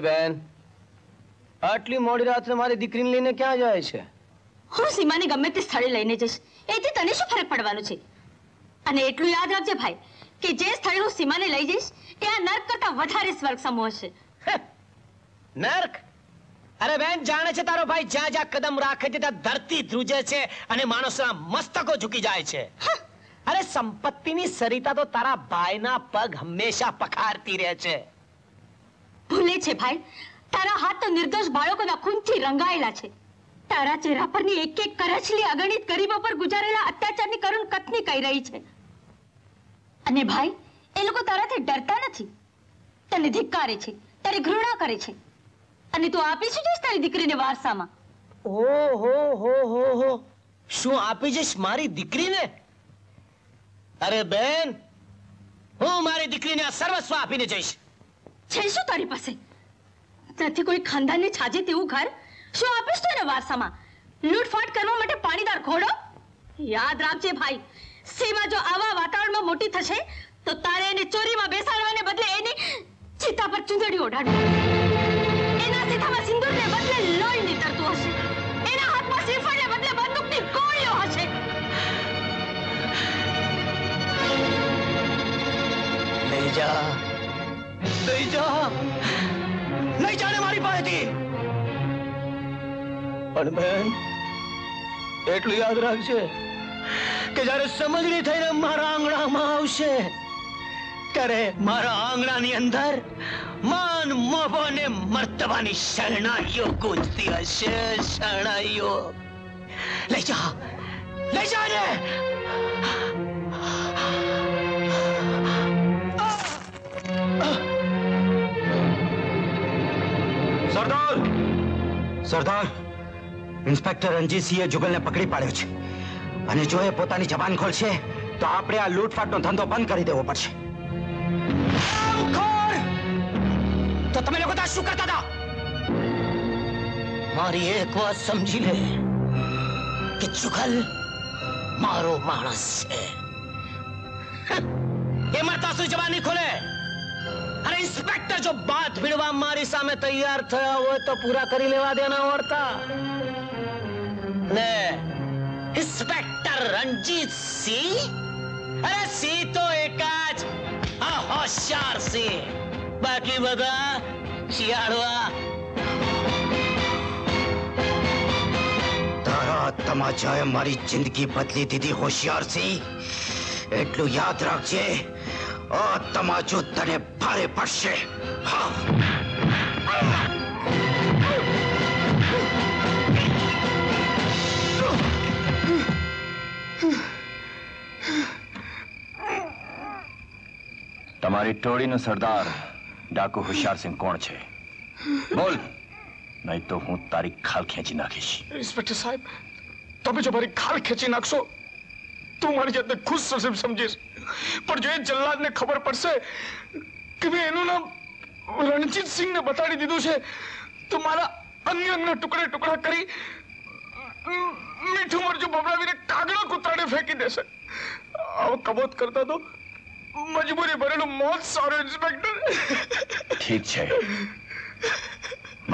બેન આટલી મોડી રાત્રે મારી દીકરીને લઈને ક્યાં જાય છે? હું સીમાને ગમે તે સ્થળે લઈને જઈશ, એથી તને શું ફરક પડવાનો છે? અને એટલું યાદ રાખજે ભાઈ કે જે સ્થળે હું સીમાને લઈ જઈશ એ આ નર્ક કરતા વધારે સ્વર્ગ સમો હશે. નર્ક? અરે બેન, જાણે છે તારો ભાઈ જ્યાં જ્યાં કદમ રાખે છે ત્યાં ધરતી ધ્રુજે છે અને માણસોના મસ્તકો ઝૂકી જાય છે. અરે સંપત્તિની સરિતા તો તારા ભાઈના પગ હંમેશા પખારતી રહે છે. ભૂલે છે ભાઈ, તારા હાથ તો નિર્દોષ બાળકોના ખૂનથી રંગાયેલા છે. તારા ચહેરા પરની એક એક કરચલી અગણિત ગરીબો પર ગુજારેલા અત્યાચારની કરુણ કથની કહી રહી છે. અને ભાઈ, એ લોકો તારાથી ડરતા નથી, તને ધિક્કારે છે, તારી ઘૃણા કરે છે. અને તું આપી શું જઈશ તારી દીકરીને વારસામાં? ઓહો હો હો હો, શું આપી જઈશ મારી દીકરીને? અરે બેન, હું મારી દીકરીને આ સર્વસ્વ આપીને જઈશ. છે શું તારી પાસે? નથી કોઈ ખાનદાનને છાજે તેવું ઘર? શું આપીશ તું એને વારસામાં? લૂંટફાટ કરવા માટે પાણીદાર ઘોડો? યાદ રાખજે ભાઈ, સીમા જો આવા વાતાવરણમાં મોટી થશે તો તારે એને ચોરીમાં બેસાડવાને બદલે એની ચિતા પર ચૂંદડી ઓઢાડવી. એના સીધામાં સિંદૂરને બદલે લોહી નીતરતું હશે. એના હાથમાં શ્રીફળને બદલે બંદૂકની ગોળીઓ હશે. લઈ જા, લઈ જા, લઈ જાને મારી પાસેથી. પણ બેન, એટલું યાદ રાખજે કે જ્યારે સમજણી થઈને મારા આંગણામાં આવશે ત્યારે મારા આંગણાની અંદર માન, મોભો ને મર્તબાની શરણાઈઓ ગૂંજતી હશે. શરણાઈઓ. લઈ જા, લઈ જા ને. સરદાર, સરદાર, ઇન્સ્પેક્ટર રણજીતસિંહે જુગલને પકડી પાડ્યો છે અને જો એ પોતાની જબાન ખોલશે તો આપણે આ લૂંટફાટનો ધંધો બંધ કરી દેવો પડશે. તો તમે લોકો શું કરતા હતા? મારી એક વાત સમજી લે કે જુગલ મારો માણસ છે. એ મરતા શું જબાન નહીં ખોલે. અરે ઇન્સ્પેક્ટર, જો બાત ભીડવા મારી સામે તૈયાર થયા હોય તો પૂરા કરી લેવા દેના વર્તા. ને ઇન્સ્પેક્ટર રણજીતસિંહ? અરે સિંહ તો એક જ, આ હોશિયાર સિંહ. બાકી બધા શિયાળવા. તારા તમાચાએ મારી જિંદગી બદલી દીધી હોશિયાર સિંહ. એટલું યાદ રાખજે, આ તમાચો તને ભારે પડશે. તમારી ટોળીનો સરદાર ડાકુ હોશિયારસિંહ કોણ છે? બોલ, નહીં તો હું તારી ખાલ ખેંચી નાખીશ. ઇન્સ્પેક્ટર સાહેબ, તમે જો મારી ખાલ ખેંચી નાખશો તું મારી જાતને ખુશ નસીબ સમજીશ, પણ જો એ જલ્લાદને ખબર પડશે કે મેં એનું નામ રણજીતસિંહને બતાડી દીધું છે તો મારા અન્ય અંગના ટુકડે ટુકડા કરી મીઠું મરચું ભભરાવીને કાગડા કૂતરાને ફેંકી દેશે. આવો કબોત કરતા તો મજબૂરી ભરેલું મોત સારું. ઇન્સ્પેક્ટર, ઠીક છે,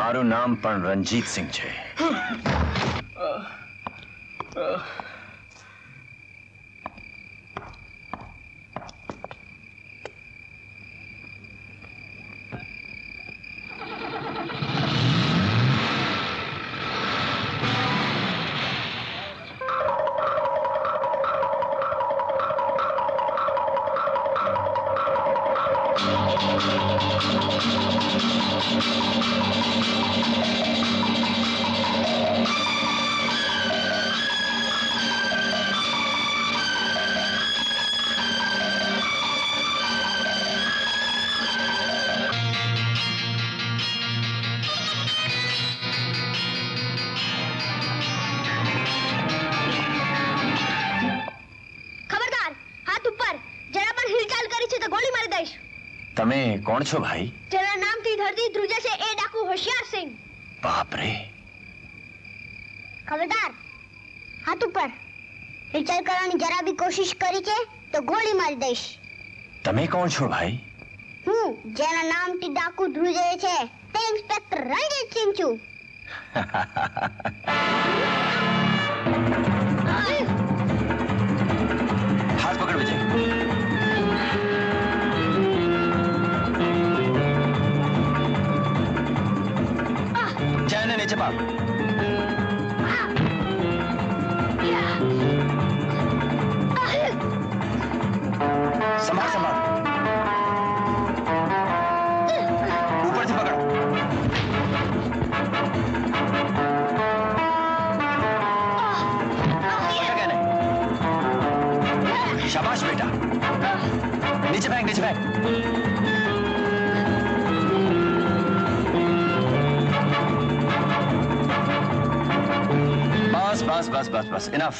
મારું નામ પણ રણજીતસિંહ છે. તમે કોણ છો ભાઈ? તેના નામથી ધરતી ધ્રુજે છે એ ડાકુ હોશિયાર સિંહ. બાપ રે. ખબરદાર, હાથ ઉપર. હિલચાલ કરવાની જરા બી કોશિશ કરી છે તો ગોળી મારી દઈશ. તમે કોણ છો ભાઈ? હું જેના નામથી ડાકુ ધ્રુજે છે તે ઇન્સ્પેક્ટર રણજીત સિંહ છું. हाथ पकड़ विजय. जय ने नीचे भाग. संभाल संभाल. ऊपर से पकड़ो. शाबाश बेटा. नीचे फेंक, नीचे फेंक. बस बस बस बस बस इनफ.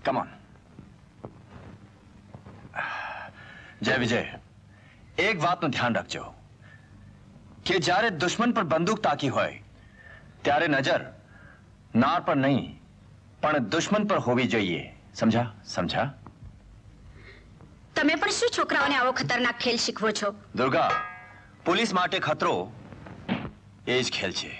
Come on. जय विजय, एक वातનું ધ્યાન રાખજો કે જ્યારે દુશ્મન પર બંદૂક તાકી હોય ત્યારે નજર નાર પર નહીં પણ દુશ્મન પર હોવી જોઈએ. સમજા? સમજા? તમે પણ શું છોકરાઓને આવો ખતરનાક ખેલ શીખવો છો? દુર્ગા, પોલીસ માટે ખતરો એ જ ખેલ છે.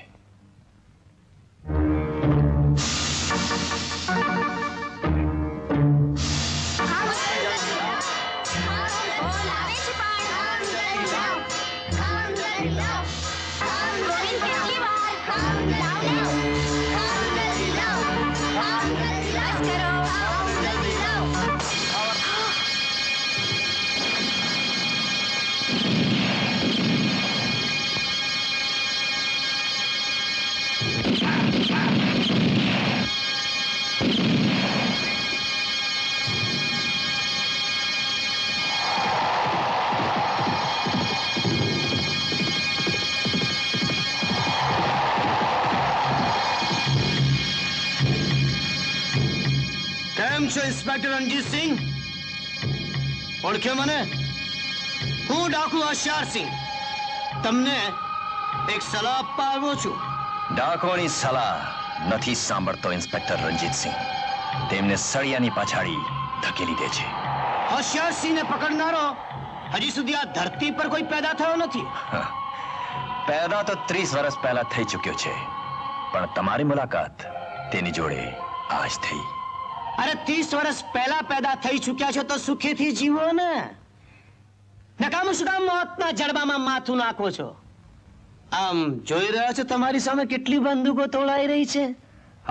ઇન્સ્પેક્ટર રણજીત સિંહ ઓળખ્યો મને? હું ડાકુ હોશિયાર સિંહ તમને એક સલાહ આપવા આવ્યો છું. ડાકોની સલાહ નથી સાંભળતો ઇન્સ્પેક્ટર રણજીત સિંહ. તેમને સળિયાની પાછાડી ધકેલી દે છે. હોશિયાર સિંહને પકડનારો હજી સુધી આ ધરતી પર કોઈ પેદા થયો નથી. પેદા તો 30 વર્ષ પહેલા થઈ ચૂક્યો છે પણ તમારી મુલાકાત તેની જોડે આજ થઈ. અરે 30 વર્ષ પહેલા પેદા થઈ ચૂક્યા છો તો સુખેથી જીવો ને. નકામું શું કામ મોતના જડબામાં માથું નાખો છો? આમ જોઈ રહ્યા છો તમારી સામે કેટલી બંદૂકો તોડાઈ રહી છે.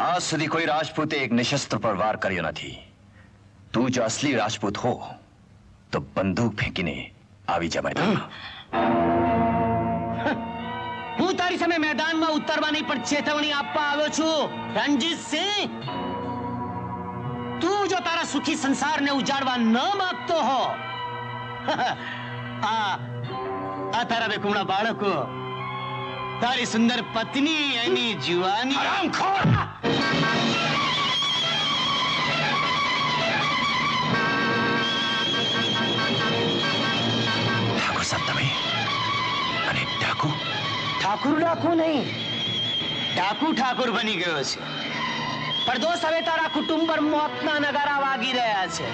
આજ સુધી કોઈ રાજપૂતે એક નિશસ્ત્ર પર વાર કર્યો નથી. તું જો અસલી રાજપૂત હો તો બંદૂક ફેંકીને આવી જા મેદાનમાં. હું તારી સામે મેદાનમાં ઉતરવાની પણ ચેતવણી આપવા આવ્યો છું રણજીત સિંહ. તું જો તારા સુખી સંસારને ઉજાડવા ન માંગતો હો આ તારા બે કુમળા બાળકો, તારી સુંદર પત્ની, એની જુવાની. ઠાકોર સાહેબ તમે અને ડાકુ? ઠાકુર ડાકુ નહીં, ડાકુ ઠાકુર બની ગયો છે. પણ દોસ્ત, હવે તારા કુટુંબ પર મોતના નગારા વાગી રહ્યા છે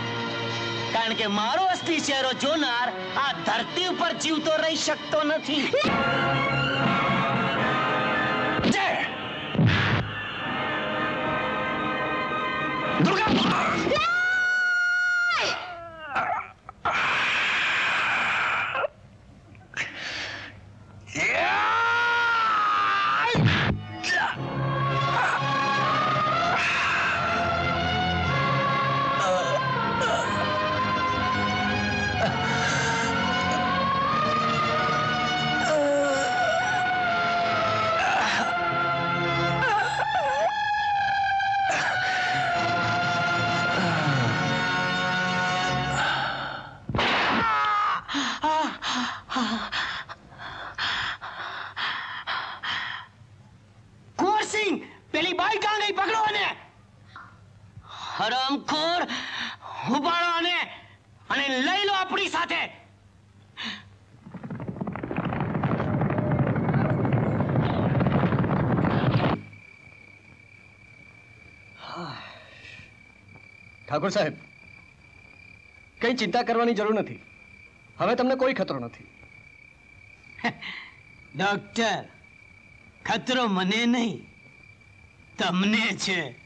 કારણ કે મારો અસલી ચહેરો જોનાર આ ધરતી ઉપર જીવતો રહી શકતો નથી. ઠાકોર સાહેબ, કઈ ચિંતા કરવાની જરૂર નથી. હવે તમને કોઈ ખતરો નથી. ડોક્ટર, ખતરો મને નહીં તમને છે.